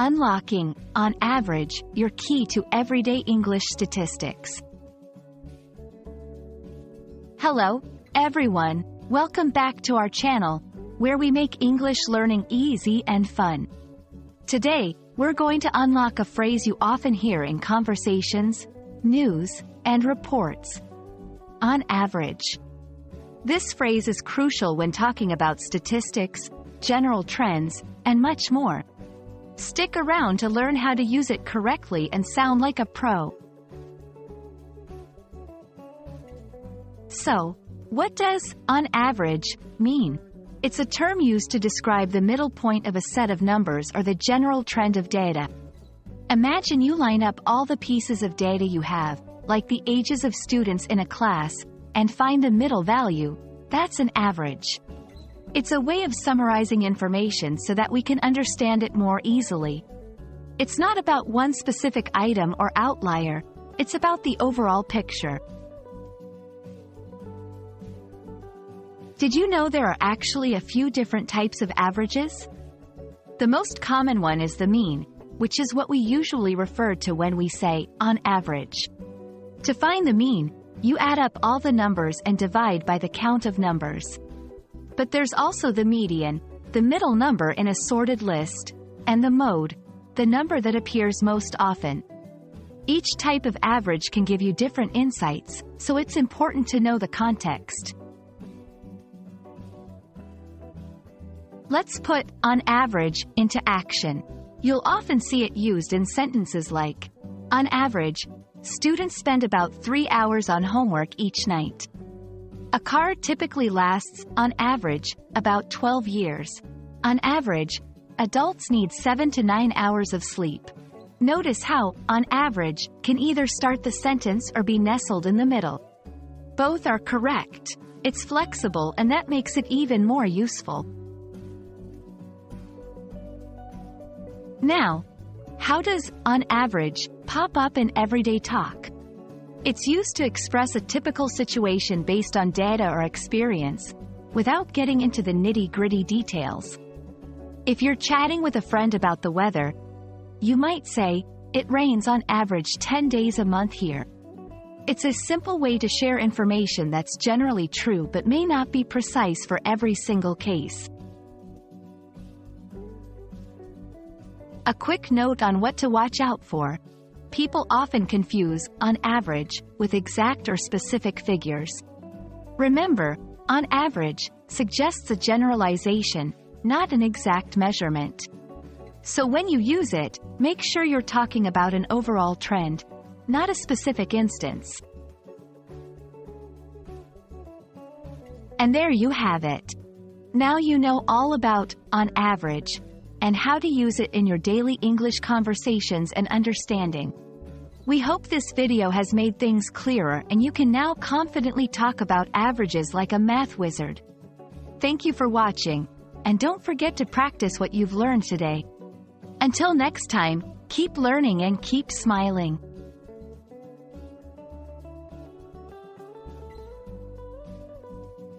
Unlocking, on average, your key to everyday English statistics. Hello, everyone. Welcome back to our channel, where we make English learning easy and fun. Today, we're going to unlock a phrase you often hear in conversations, news, and reports. On average. This phrase is crucial when talking about statistics, general trends, and much more. Stick around to learn how to use it correctly and sound like a pro. So, what does on average mean? It's a term used to describe the middle point of a set of numbers or the general trend of data. Imagine you line up all the pieces of data you have, like the ages of students in a class, and find the middle value. That's an average. It's a way of summarizing information so that we can understand it more easily. It's not about one specific item or outlier, it's about the overall picture. Did you know there are actually a few different types of averages? The most common one is the mean, which is what we usually refer to when we say, on average. To find the mean, you add up all the numbers and divide by the count of numbers. But there's also the median, the middle number in a sorted list, and the mode, the number that appears most often. Each type of average can give you different insights, so it's important to know the context. Let's put on average into action. You'll often see it used in sentences like, on average, students spend about 3 hours on homework each night. A car typically lasts, on average, about 12 years. On average, adults need 7 to 9 hours of sleep. Notice how, on average, can either start the sentence or be nestled in the middle. Both are correct. It's flexible and that makes it even more useful. Now, how does on average pop up in everyday talk? It's used to express a typical situation based on data or experience, without getting into the nitty-gritty details. If you're chatting with a friend about the weather, you might say, it rains on average 10 days a month here. It's a simple way to share information that's generally true but may not be precise for every single case. A quick note on what to watch out for. People often confuse on average with exact or specific figures. Remember, on average suggests a generalization, not an exact measurement. So when you use it, make sure you're talking about an overall trend, not a specific instance. And there you have it. Now you know all about on average and how to use it in your daily English conversations and understanding. We hope this video has made things clearer and you can now confidently talk about averages like a math wizard. Thank you for watching, and don't forget to practice what you've learned today. Until next time, keep learning and keep smiling.